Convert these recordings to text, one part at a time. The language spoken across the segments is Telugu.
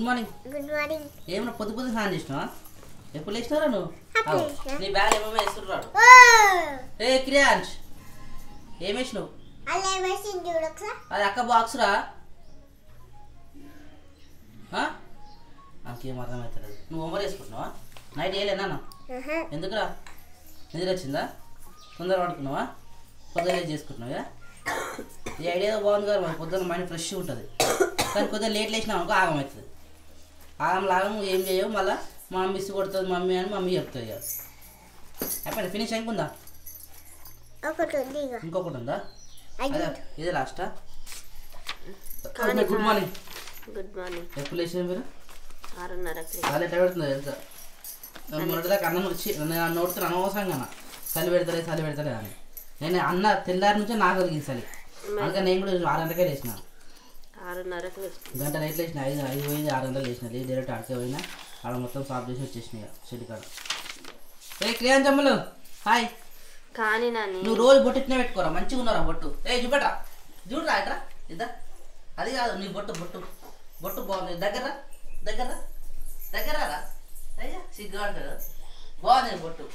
మార్నింగ్. Good morning. ఏమన్నా పొద్దు పొద్దు స్నానం చేసినావా? ఎప్పుడు లేచినారా నువ్వు? నీ బ్యాగ్ ఏమేమో వేస్తున్నాడు. ఏ క్రియాంష్ ఏం వేసినావు? అది అక్క బాక్స్ రా. నాకేం అర్థమవుతలేదు. నువ్వు హోంవర్క్ వేసుకుంటున్నావా? నైట్ వేయలేనా? ఎందుకురా? నిద్ర వచ్చిందా? తొందర పడుకున్నావా? పొద్దున్న చేసుకుంటున్నావా? ఈ ఐడియా బాగుంది కదా. మరి పొద్దున్న మైండ్ ఫ్రెష్గా ఉంటుంది. కానీ కొద్దిగా లేట్ లేచినావు అనుకో ఆగం అవుతుంది. ఆగం లాగం ఏం చేయవు. మళ్ళీ మా మమ్మీ మిస్ కొడుతుంది మమ్మీ అని మమ్మీ చెప్తుంది. ఇక అయిపోయింది. ఫినిష్ అయిపోయిందా? ఇంకొకటి ఉందా? ఇదే లాస్టా? Good morning. Good morning. ఎప్పుడు లేచారు మీరు? 6:30. చాలా ఎట్లా పెడుతుందో తెలుసా? మొదటిదాకా అన్నం వచ్చి నోడుతున్న అనవసరంగా చలి పెడతలే అని నేను అన్న తెల్లారి నుంచే నాకు కలిగింది చలి. అందుకని నేను కూడా 6 గంటలకే లేచిన. 6:30 గంట నైట్ లేచిన. 5 పోయింది 6 గంటలు లేచిన. లేదు డైరెక్ట్ ఆడికే పోయినా. ఆడ మొత్తం సాఫ్ చేసి వచ్చేసినాయి షెడ్ కాడ. ఏ క్రియాన్ చమ్మలు హాయ్. కానీ నాని నువ్వు రోజు బొట్టు ఇట్నే పెట్టుకోరా. మంచిగా ఉన్నారా బొట్టు? చూపెట్రా చూడరా ఇట్రా ఇద్దా. అది కాదు నీ బొట్టు బాగుంది. దగ్గర రా. అయ్యా సిగ్గా అంటాడు. బాగుంది బొట్టు.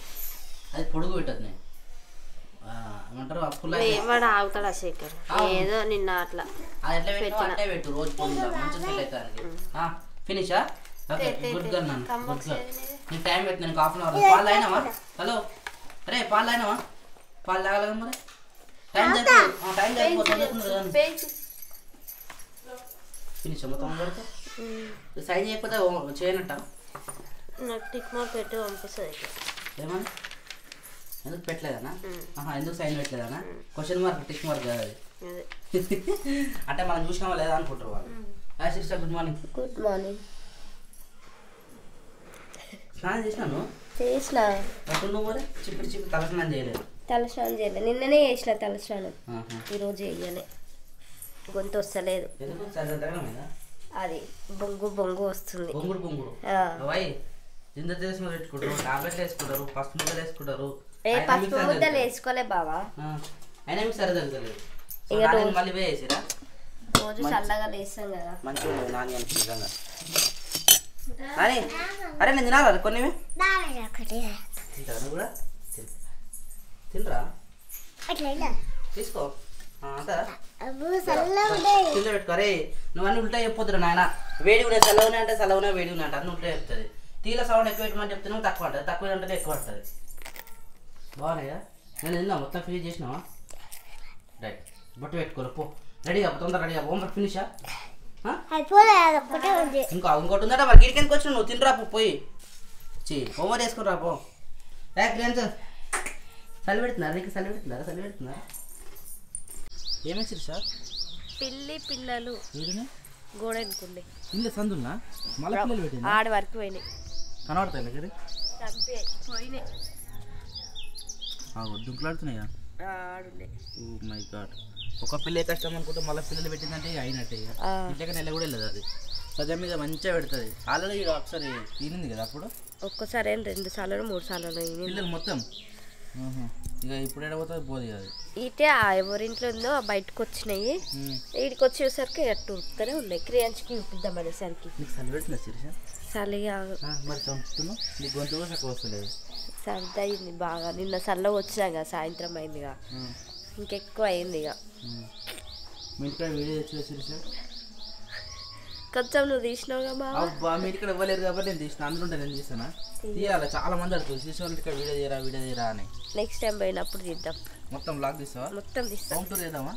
అది పొడుగు పెట్టదు. నేను ఏమంటారు అప్పులా ఆగుతాడు శేఖర్. ఏదో నిన్న అట్లా అట్లే పెట్టు రోజు పొద్దున మంచిగా ఫినిషా? ఓకే గుడ్ గర్ నన్ను. గుడ్ గర్. నీకు టైం పెట్టిన నేను హాఫ్ అన్ అవర్. పాలు అయినావా? హలో అరే పాలు అయినావా? పాలు తాగలేదా మరి? టైం సరిపోతుంది. ఫినిష్ మొత్తం పెడతా. సైన్ చేయకపోతే చేయనట్ట. నాకు టిక్ మార్క్ పెట్టి పంపిస్తుంది. ఏమన్నా ఎందుకు పెట్టలేదనా? ఎందుకు సైన్ పెట్టలేదనా? క్వశ్చన్ మార్క్ టిక్ మార్క్ కాదు అది. అంటే మనం చూసినామా లేదా అనుకుంటారు వాళ్ళు. Sirisha good morning. Good morning. స్నానం చేసినాను. చేసిన అప్పుడు నువ్వు మరి చిప్పి తలస్నానం చేయలేదు. తలస్నానం చేయలేదు. నిన్ననే చేసిన తలస్నానం. ఈరోజు చేయలే. గొంతు వస్తలేదు. అది బొంగు వస్తుంది. బొంగుడు ఇంత తెలిసిన పెట్టుకుంటారు. టాబ్లెట్లు వేసుకుంటారు. పసుపు ముద్దలు వేసుకుంటారు. పసుపు ముద్దలు వేసుకోలే బావా. అయినా మీకు సరే తగ్గుతలేదు. మళ్ళీ వేసిరా రోజు చల్లగా లేస్తాం కదా. మంచిగా నాని అని నిజంగా. అరే నేను తినాలి కొన్ని తింటాను కూడా. తినరా తీసుకో కింద పెట్టుకోరే. నువ్వు అన్నీ ఉల్టా చెప్పొద్దురా నాయన. వేడి ఉన్నాయి చల్లవునే అంటే చల్లవునే వేడి ఉన్నాయి అంటే అన్నీ ఉల్టా చెప్తుంది. తీల సౌండ్ ఎక్కువ పెట్టమని చెప్తున్నావు తక్కువ ఉంటుంది. తక్కువ అంటే ఎక్కువ పడుతుంది. బాగున్నాయా? నేను తిన్నా మొత్తం ఫినిష్ చేసినావా? రైట్ బొట్టు పెట్టుకోరు పో. రెడీగా తొందర రెడీగా. హోంవర్క్ ఫినిషా? ఇంకోటి ఉందట మరి. గిడికి ఎందుకు వచ్చినావు? నువ్వు తినరా పోయి హోంవర్క్ వేసుకుని రా పో. చలి పెడుతున్నారు నీకు? చలి పెడుతున్నారా? ఏమేసారు సార్? పిల్లలు గోడ ఎన్నుకుండే ఇల్లు సందున్నా మళ్ళీ పిల్లలు పెట్టింది. ఆడ వరకు పోయినాయి. కనబడతాయి దగ్గర పోయినాయి. దుంకులాడుతున్నాయా? ఆడుండే. Oh my God. ఒక పిల్ల కష్టం అనుకుంటే మళ్ళీ పిల్లలు పెట్టిందంటే అయినట్టే. ఇంట్లో నెల కూడా వెళ్ళదు. అది సజా మీద మంచిగా పెడుతుంది. ఆల్రెడీ ఒకసారి ఈనింది కదా అప్పుడు. ఒక్కసారి 2 సార్లు 3 సార్లు పిల్లలు మొత్తం. ఇక ఇప్పుడు ఎడబోతుంది పోదు కాదు. ఇటే ఎవరింట్లో ఉందో బయటకు వచ్చినాయి. వీడికి వచ్చేసరికి ఎట్టు ఉరుకుతూనే ఉన్నాయి. క్రియాంష్కి ఉరుకుద్దామనేసరికి చలి పెడుతుందా శిరీష? చలిగా మరి చంపుతున్నావు. నీ గొంతు కూడా చక్కగా వస్తలేదు. సర్ది అయింది బాగా. నిన్న చల్లగా వచ్చినా కదా సాయంత్రం అయింది. ఇంకెక్కువ అయింది. ఇక మీ ఇంటికాడ వీడియో తెచ్చు శిరీష. కొంచెం నువ్వు తీసినావుగా బాబా. మీ ఇంటికాడ ఇవ్వలేరు కాబట్టి నేను తీసిన. అందులో నేను తీసానా? తీయాలి. చాలా మంది అడుగుతుంది శిరీష వాళ్ళ ఇంటికాడ వీడియో తీయరా అని. నెక్స్ట్ టైం పోయినప్పుడు తీద్దాం. మొత్తం బ్లాగ్ తీస్తావా? మొత్తం తీస్తాం. హోమ్ టూర్ చేద్దామా?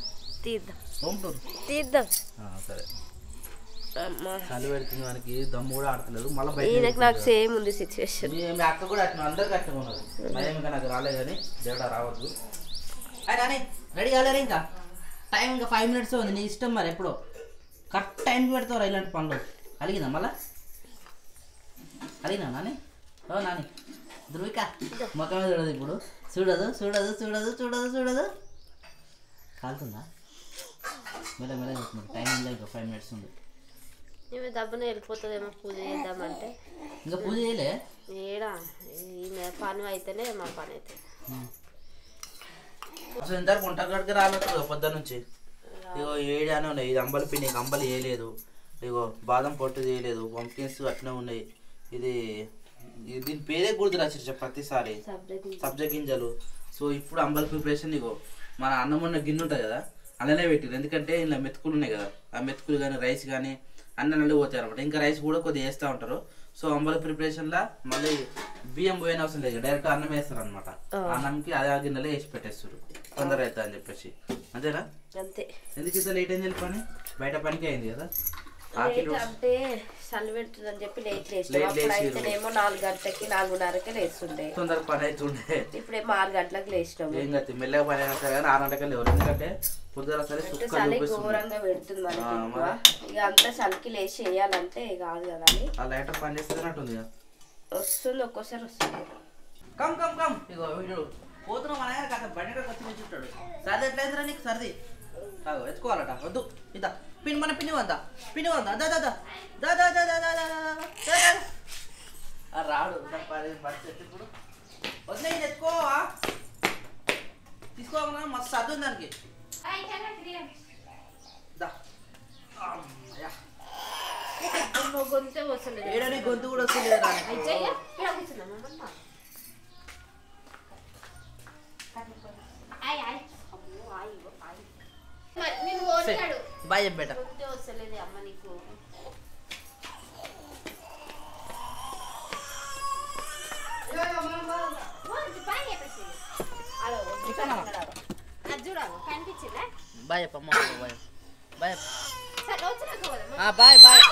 తీద్దాం. సరే. చలి పెడుతుంది మనకి. దమ్ము కూడా ఆడతలేదు. మళ్ళీ నాకు సేమ్ ఉంది సిచ్యువేషన్. మీ అక్క కూడా అట్లా అందరికి అట్లా ఉన్నది. భయం ఇంకా నాకు రాలేదు కానీ దేవుడా రావద్దు. అని రెడీ కాలేరు. ఇంకా టైం ఇంకా 5 minutes ఉంది. నీ ఇష్టం మరి. ఎప్పుడో కరెక్ట్ టైంకి పెడతావు ఇలాంటి పనులు. అలిగిందా మళ్ళా? అలిగినా నాని? నాని ధృవిక మొత్తం మీద చూడదు. ఇప్పుడు చూడదు. కాలుతుందా? మెల్ల చెప్తున్నాడు. టైం ఉందా? ఇంకా 5 minutes ఉంది. ఇవి దబ్బున వెళ్ళిపోతుందేమో పూజ చేద్దామంటే. ఇంకా పూజ చేయలే? ఏడా పని అయితేనే మా పని అయితే. అసలు ఇంతవరకు వంటగడికి రాలేదు పొద్దున్న నుంచి. ఇగో ఏడానే ఉన్నాయి. ఇది అంబలి పిండి. అంబలి వేయలేదు. ఇగో బాదం పొట్టు చేయలేదు, పంకిన్స్ అట్నే ఉన్నాయి. ఇది దీని పేరే గుర్తు రాసి ప్రతిసారి సబ్జా గింజలు. సో ఇప్పుడు అంబలి ప్రిపరేషన్ ఇగో మన అన్నం ఉన్న గిన్నె ఉంటుంది కదా అలానే పెట్టిరు, ఎందుకంటే ఇలా మెతుకులు ఉన్నాయి కదా, ఆ మెతుకులు కానీ రైస్ కానీ అన్నీ నల్లి పోతాయి అనమాట. ఇంకా రైస్ కూడా కొద్దిగా వేస్తూ ఉంటారు. సో అంబలి ప్రిపరేషన్లో మళ్ళీ బియ్యం పోయిన అవసరం లేదు, డైరెక్ట్ అన్నం వేస్తారు అనమాట. అన్నంకి అదే గిన్నెలో వేసి పెట్టేస్తారు, తొందర అవుతుంది అని చెప్పేసి. అంతేనా? అంతే. ఎందుకు ఇంత లేట్ అయింది పని? బయట పనికి అయింది కదా, అంటే చలి పెడుతుందని చెప్పి లేట్ లేచినేమో 4 గంటలకి 4:30కి లేస్తుండే, తొందర పని అవుతుండే. ఇప్పుడేమో 6 గంటలకు లేచినాము. ఏం కాదు, మెల్లగా పని అయినా సరే కానీ 6 గంటలకి లేవు, ఎందుకంటే పొద్దున సరే చలి ఘోరంగా పెడుతుంది మనకి. ఇక అంతా చలికి లేచి వేయాలంటే కాదు కదా అని ఆ లైటర్ పని చేస్తున్నట్టుంది. వస్తుంది, ఒక్కోసారి వస్తుంది. కమ్ కమ్ కమ్ ఇగో వీడు పోతున్నాం మన కాస్త బండి వచ్చి కూర్చుంటాడు. సర్ది ఎట్లయిందిరా నీకు? సర్ది ఎత్తుకోవాలట, వద్దు. ఇదా పిన్ మన పిన్ని వద్దా, పిన్ని వద్దా, దా దా దా దా దా దా దా దా దా రాడు పరిస్థితి. ఇప్పుడు వదిలే, ఇది ఎత్తుకోవా, తీసుకోమన్నా మస్తు సర్ది ఉంది దానికి. గొంతు వస్తుంది, ఏడని గొంతు కూడా వస్తుంది కదా. బాయ్ చెప్పేట వస్తలేదు అమ్మ నీకు. బాయ్ చెప్పమ్మ, బాయ్ బాయ్ బాయ్ బాయ్.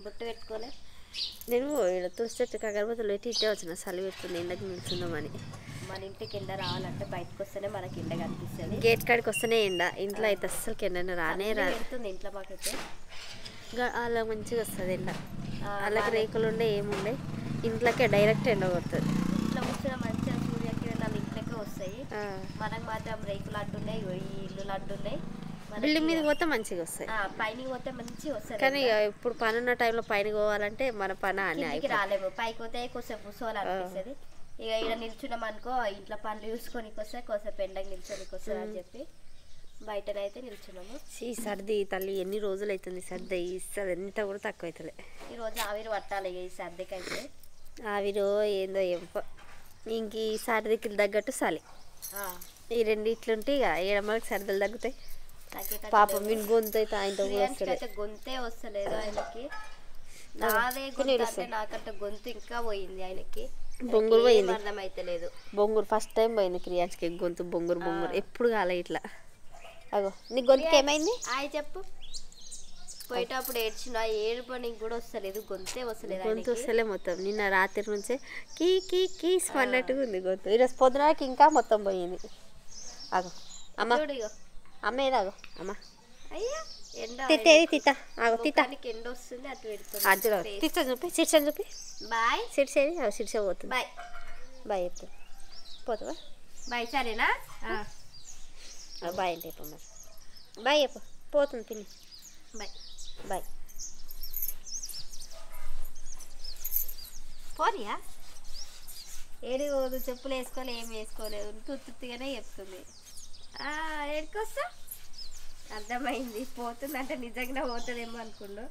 బొట్టు పెట్టుకోలే నేను తులసి చెట్టుకి అగరబత్తులు పెట్టి ఇట్టే వచ్చిన చలి పెడుతుంది ఎండకి నిల్చుందామని. మన ఇంటికి ఎండ రావాలంటే బయటకు వస్తేనే మనకి ఎండ కనిపిస్తుంది. గేట్ కాడికి వస్తేనే ఎండ, ఇంట్లో అయితే అస్సలు ఎండ రానే పెడుతుంది ఇంట్లో మాకైతే. అలా మంచిగా వస్తుంది ఎండ. అలాగే రేకులు ఉండే ఏముండే ఇంట్లోకే డైరెక్ట్ ఎండ కొడుతుంది. ఇంట్లో కూర్చొని మంచిగా సూర్యకిరణాలు ఇంట్లోకే వస్తాయి. మనకు మాత్రం రేకులు అడ్డున్నాయి, ఈ ఇల్లులు అడ్డున్నాయి. బిల్డింగ్ మీద పోతే మంచిగా వస్తాయి, పైన పోతే మంచిగా వస్తాయి. కానీ ఇప్పుడు పని ఉన్న టైంలో పైన పోవాలంటే మన పని అని రాలేము. పైకి పోతే కొంచెం కూర్చోవాలనిపిస్తుంది. ఇక ఇక్కడ నిల్చున్నాం అనుకో ఇంట్లో పనులు చూసుకొని వస్తే కొంచెం ఎండకి నిల్చొనికి వస్తుంది అని చెప్పి బయటనైతే నిల్చున్నాము. ఈ సర్ది తల్లి ఎన్ని రోజులు అవుతుంది సర్ది, ఇస్తుంది ఎంత కూడా తక్కువ అవుతుంది. ఈరోజు ఆవిరి పట్టాలి ఈ సర్దికి అయితే. ఆవిరో ఏందో ఇంక ఈ సర్దికి తగ్గట్టు చలి, ఈ రెండిట్లుంటే ఇక ఏడమ్మకి సర్దులు తగ్గుతాయి. పాపం మీ గొంతు అయితే ఆయనతో గొంతే వస్తలేదు ఆయనకి. నాదే గొంతు నాకంటే గొంతు ఇంకా పోయింది ఆయనకి. బొంగురు పోయింది, అర్థమైతే లేదు. బొంగురు ఫస్ట్ టైం పోయింది క్రియాన్స్కి గొంతు. బొంగురు ఎప్పుడు కాలే ఇట్లా. అగో నీ గొంతుకి ఏమైంది? చెప్పు. పోయేటప్పుడు ఏడ్చిన ఏడుపు నీకు కూడా వస్తలేదు, గొంతే వస్తలేదు. గొంతు వస్తలే మొత్తం. నిన్న రాత్రి నుంచే కీ కీ కీస్ అన్నట్టుగా ఉంది గొంతు. ఈరోజు పొద్దునకి ఇంకా మొత్తం పోయింది. అగో అమ్మ, అమ్మ ఏదాగో అమ్మ తిట్టేది తిట్ట. ఆగో తిట్ట ఎండ వస్తుంది అటు పెడుతుంది. అది తిట్ట చూపి, సిడ్సని చూపి. బాయ్ సిడ్సేది సిడ్స పోతుంది. బాయ్ బాయ్ చెప్తాను. పోతావా? బాయ్ సరేనా? బాయ్ అంటే చెప్పు మరి. బాయ్ చెప్పు. పోతుంది పిన్ని. Bye bye. పోనీయా? ఏడి పోదు, చెప్పులు వేసుకోలే, ఏమి వేసుకోలేదు, తుత్తుగానే చెప్తుంది. ఏడుకొస్తా అర్థమైంది. పోతుందంటే నిజంగా పోతుందేమో అనుకుండు.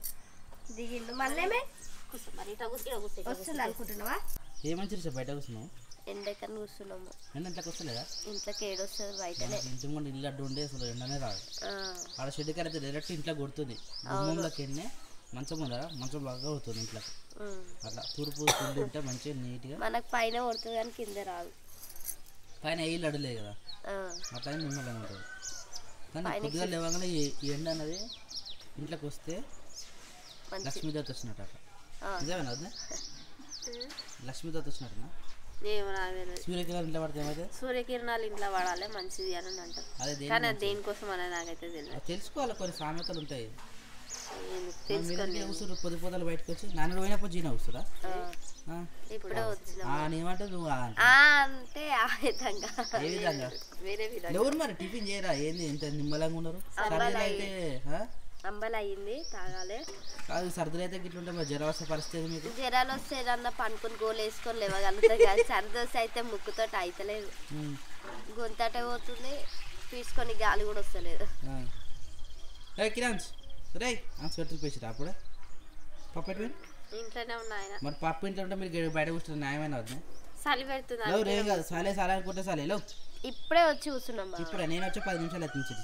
దిగిండు మళ్ళేమే వస్తుంది అనుకుంటున్నావా? ఏమంచి బయట కూర్చున్నావు? ఎండకన్నా కూర్చున్నాము. ఎండకి వస్తలేదా? ఇంట్లోకి ఏడొస్తుంది బయటనే. ఇంటి ముందు ఇల్లు అడ్డు ఉండే అసలు ఎండనే రాదు. ఆడ షెడ్కి అయితే డైరెక్ట్ ఇంట్లో కొడుతుంది. గుమ్మంలోకి ఎన్నే మంచం ఉందా, మంచం బాగా కొడుతుంది ఇంట్లోకి. అట్లా తూర్పు ఇల్లు ఉంటే మంచిగా నీట్గా మనకు పైన కొడుతుంది కానీ కింద రాదు. పైన ఇల్లు అడలేదు కదా, అట్లా నిమ్మగా ఉంటుంది. కానీ కొద్దిగా లేవగానే ఈ ఎండ అనేది ఇంట్లోకి వస్తే లక్ష్మీదేవత వచ్చినట్టు. అట్లా నిజమేనా? అదే లక్ష్మీదేవత వచ్చినట్టునా? సూర్యకిరణాలు ఇంట్లో పడితే ఏమైతే? సూర్యకిరణాలు ఇంట్లో పడాలి మంచిది అని అంటారు. అదే కానీ దేనికోసం అనేది నాకైతే తెలియదు. తెలుసుకోవాలి, కొన్ని సామెతలు ఉంటాయి. పొద్దు పొద్దులు బయటకు వచ్చి నాన్న పోయినప్పుడు జీనా వస్తుందా? ఇప్పుడే నేమంటే నువ్వు అంటే ఏ విధంగా ఎవరు మరి టిఫిన్ చేయరా? ఏంది ఇంత నిమ్మలంగా ఉన్నారు? అయితే అంబలి అయ్యింది తాగాలి. కాదు సర్దులు అయితే గిట్లుంటే మరి జ్వరం వస్తే పరిస్థితి మీకు? జ్వరాలు వస్తే ఏదన్నా పండుకొని గోలు వేసుకొని లేవగలుగుతాయి కానీ సర్ది వస్తే అయితే ముక్కుతో అయితలేదు, గొంతట పోతుంది, పీసుకొని గాలి కూడా వస్తలేదు. కిరాన్స్ రే స్వెటర్ పేసిరా అప్పుడే పప్పు ఇంట్లోనే ఉన్నాయి. మరి పప్పు ఇంట్లో ఉంటే మీరు బయట కూర్చుంటే న్యాయమైన అవుతుంది. చలి పెడుతుంది ఏం కాదు, సాలే సాలే అనుకుంటే సాలే ఇప్పుడే వచ్చి కూర్చున్నాం. ఇప్పుడే నేను వచ్చి 10 నిమిషాలు ఎత్తించి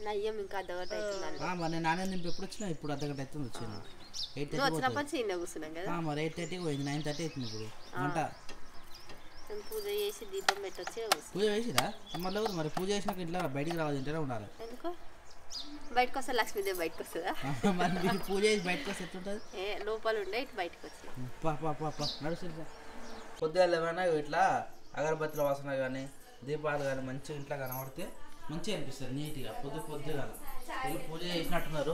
నయ్యం ఇంకా అర్ధగంట అవుతుంది. మరి నాన్న నింపు ఎప్పుడు వచ్చినా? ఇప్పుడు అర్ధగంట అవుతుంది వచ్చాను. 8:30 కూర్చున్నాం కదా. మరి 8:30 పోయింది, 9:30 అవుతుంది ఇప్పుడు. వంట పూజ చేసి దీపం పెట్టొచ్చి పూజ చేసిరా? మళ్ళీ మరి పూజ చేసినాక ఇంట్లో బయటికి రావాలి, ఇంటనే ఉండాలి. ఎందుకు బయటకు వస్తా? లక్ష్మీదేవి బయటకు వస్తుందా? మరి మీరు పూజ చేసి బయటకు వస్తే ఎట్లుంటుంది? లోపల ఉండే ఇటు బయటకు వచ్చి నడుస్తుంది. పొద్దుగా ఏమైనా ఇట్లా అగరబత్తుల వాసన కానీ దీపాలు కానీ మంచిగా ఇంట్లో కనబడితే మంచిగా అనిపిస్తుంది నీట్గా. పొద్దుగా వీళ్ళు పూజ చేసినట్టున్నారు.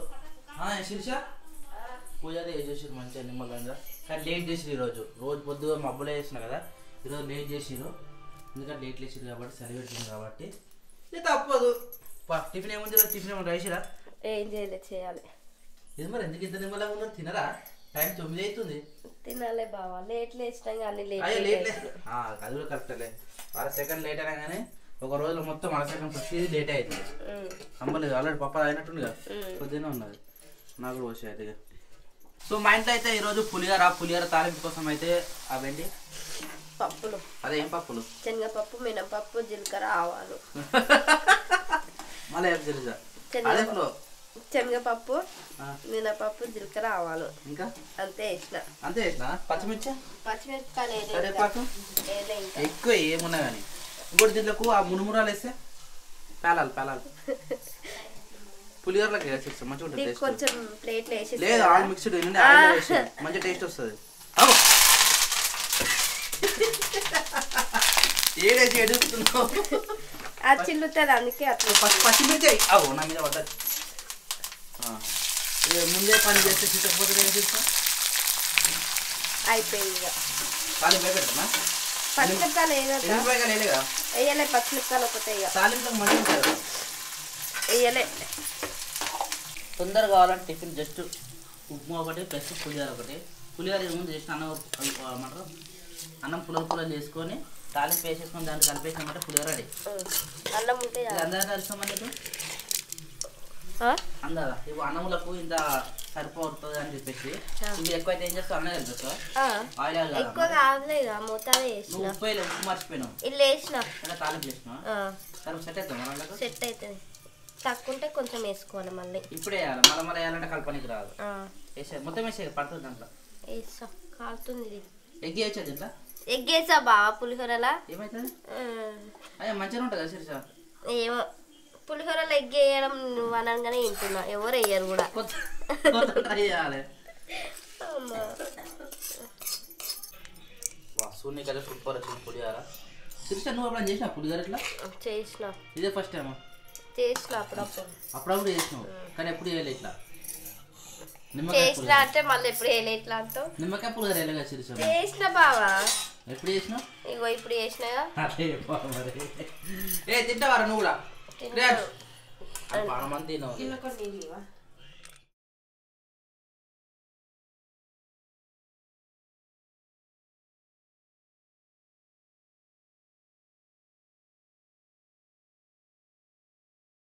శిరీష పూజ అయితే చేసారు మంచిగా నిమ్మలంగా. కానీ లేట్ చేసిరు ఈరోజు. రోజు పొద్దుగా మబ్బులో చేసిన కదా, ఈరోజు లేట్ చేసిరు. ఎందుకంటే లేట్ వేసిరు కాబట్టి చలి పెడుతుంది కాబట్టి ఇది తప్పదు. టిఫిన్ ఏముంది? టిఫిన్ ఏమన్నా రైసిరా? ఏం చేయలేదు, చేయాలి. ఇది మరి ఎందుకు ఇంత నిమ్మలంగా ఉన్నారు? తినరా? టైం 9 అవుతుంది. తినాలే బావా, లేట్ లేచినాం కానీ లేట్ అది కూడా కరెక్టలే. 6 సెకండ్ లేట్ అయినా కానీ ఒక రోజులో మొత్తం 6 సెకండ్ ప్రతిదీ లేట్ అవుతుంది. అమ్మలేదు ఆల్రెడీ పప్ప అయినట్టుంది కదా, కొద్దిగానే ఉన్నది నాకు కూడా వచ్చాయి అయితే. సో మా ఇంట్లో అయితే ఈరోజు పులిహోర తాలింపు కోసం అయితే అవేంటి పప్పులు. అదేం పప్పులు? శనగపప్పు, మినపప్పు, జీలకర్ర, ఆవాలు. మళ్ళీ శనగపప్పు, మినపప్పు, జీలకర్ర, ఆవాలు. ఇంకా అంతే వేసిన పచ్చిమిరపకాయలు ఎక్కువ ఏమున్నా కానీ. ఇంకోటి దీంట్లో ఆ మునుమురాలు వేస్తే పేలాలి పులిహోరలకి వేసేస్తాం మంచిగా ఉంటుంది. కొంచెం ప్లేట్లో వేసి లేదు ఆల్ మిక్స్డ్ మంచి టేస్ట్ వస్తుంది. ఏడేసి ఎడుగుతున్నావు. అది చిల్లుతుంది అందుకే అట్లా. పచ్చిమిర్చి అవు నా మీద పడ్డది. ముందే పని చేస్తే చిట్టకపోతే ఏం చేస్తాం? అయిపోయింది ఇక. తాలింపు పెడతామా? పచ్చిమిరపకాయలు వేయలేదా? వేయలే, పచ్చిమిరపకాయలు ఒకటే ఇక. తాలింపు మంచిగా ఉంటుంది. వేయలే. తొందరగా కావాలంటే టిఫిన్ జస్ట్ ఉప్మా ఒకటి ప్లస్ పులిహోర ఒకటి. పులిహోర ముందు చేసిన ఏమంటారు అన్నం పుల్లలు చేసుకొని తాలింపు వేసేసుకొని దాన్ని కలిపేసామంటే పులిహోర రెడీ. అన్నం ఉంటే అందరూ తెలుస్తామని అందరా ఇప్పుడు అన్నములకు ఇంత సరిపోతుంది అని చెప్పేసి ఇది ఎక్కువైతే ఏం చేస్తావు అన్న కలిపేస్తా ఆయిల్ ఎక్కువ కాదులే ఇక మూతాదే వేసిన. ఉప్పు మర్చిపోయినావు ఇల్లు వేసిన తాలింపు వేసినావు సరే సెట్ అవుతాం సెట్ అవుతుంది. తక్కువ ఉంటే కొంచెం వేసుకోవాలి మళ్ళీ. ఇప్పుడే వేయాలి మళ్ళీ వేయాలంటే కలపనికి రాదు. వేసే మొత్తం వేసే పడుతుంది దాంట్లో. వేస్తా కాలుతుంది ఇది. ఎగ్ వేయచ్చా దీంట్లో? ఎగ్ వేసా బాగా పులిహోరలా. ఏమవుతుంది? అయ్యా మంచిగా ఉంటుంది శిరీష. ఏమో పులిహోరలో ఎగ్ వేయడం నువ్వు అనగానే వింటున్నా, ఎవరు వేయరు కూడా. ట్రై చేయాలి. సూర్య కదా సూపర్ వచ్చింది పులిహోర. శిరీష నువ్వు ఎప్పుడైనా చేసినా పులిహోర ఇట్లా? చేసిన. ఇదే ఫస్ట్ టైమా? చేసిన అప్పుడప్పుడు చేసినావు కానీ ఎప్పుడు వేయలే ఇట్లా. చేసిన అంటే మళ్ళీ ఎప్పుడు వేయలే ఇట్లా అంటావు. నిమ్మకాయ పులిహోర వేయలేగా శిరీష? చేసిన బావా. ఎప్పుడు చేసినావు? ఇగో ఇప్పుడు చేసినాగా. ఏ తింటావారా నువ్వు కూడా? తింటాను. మంది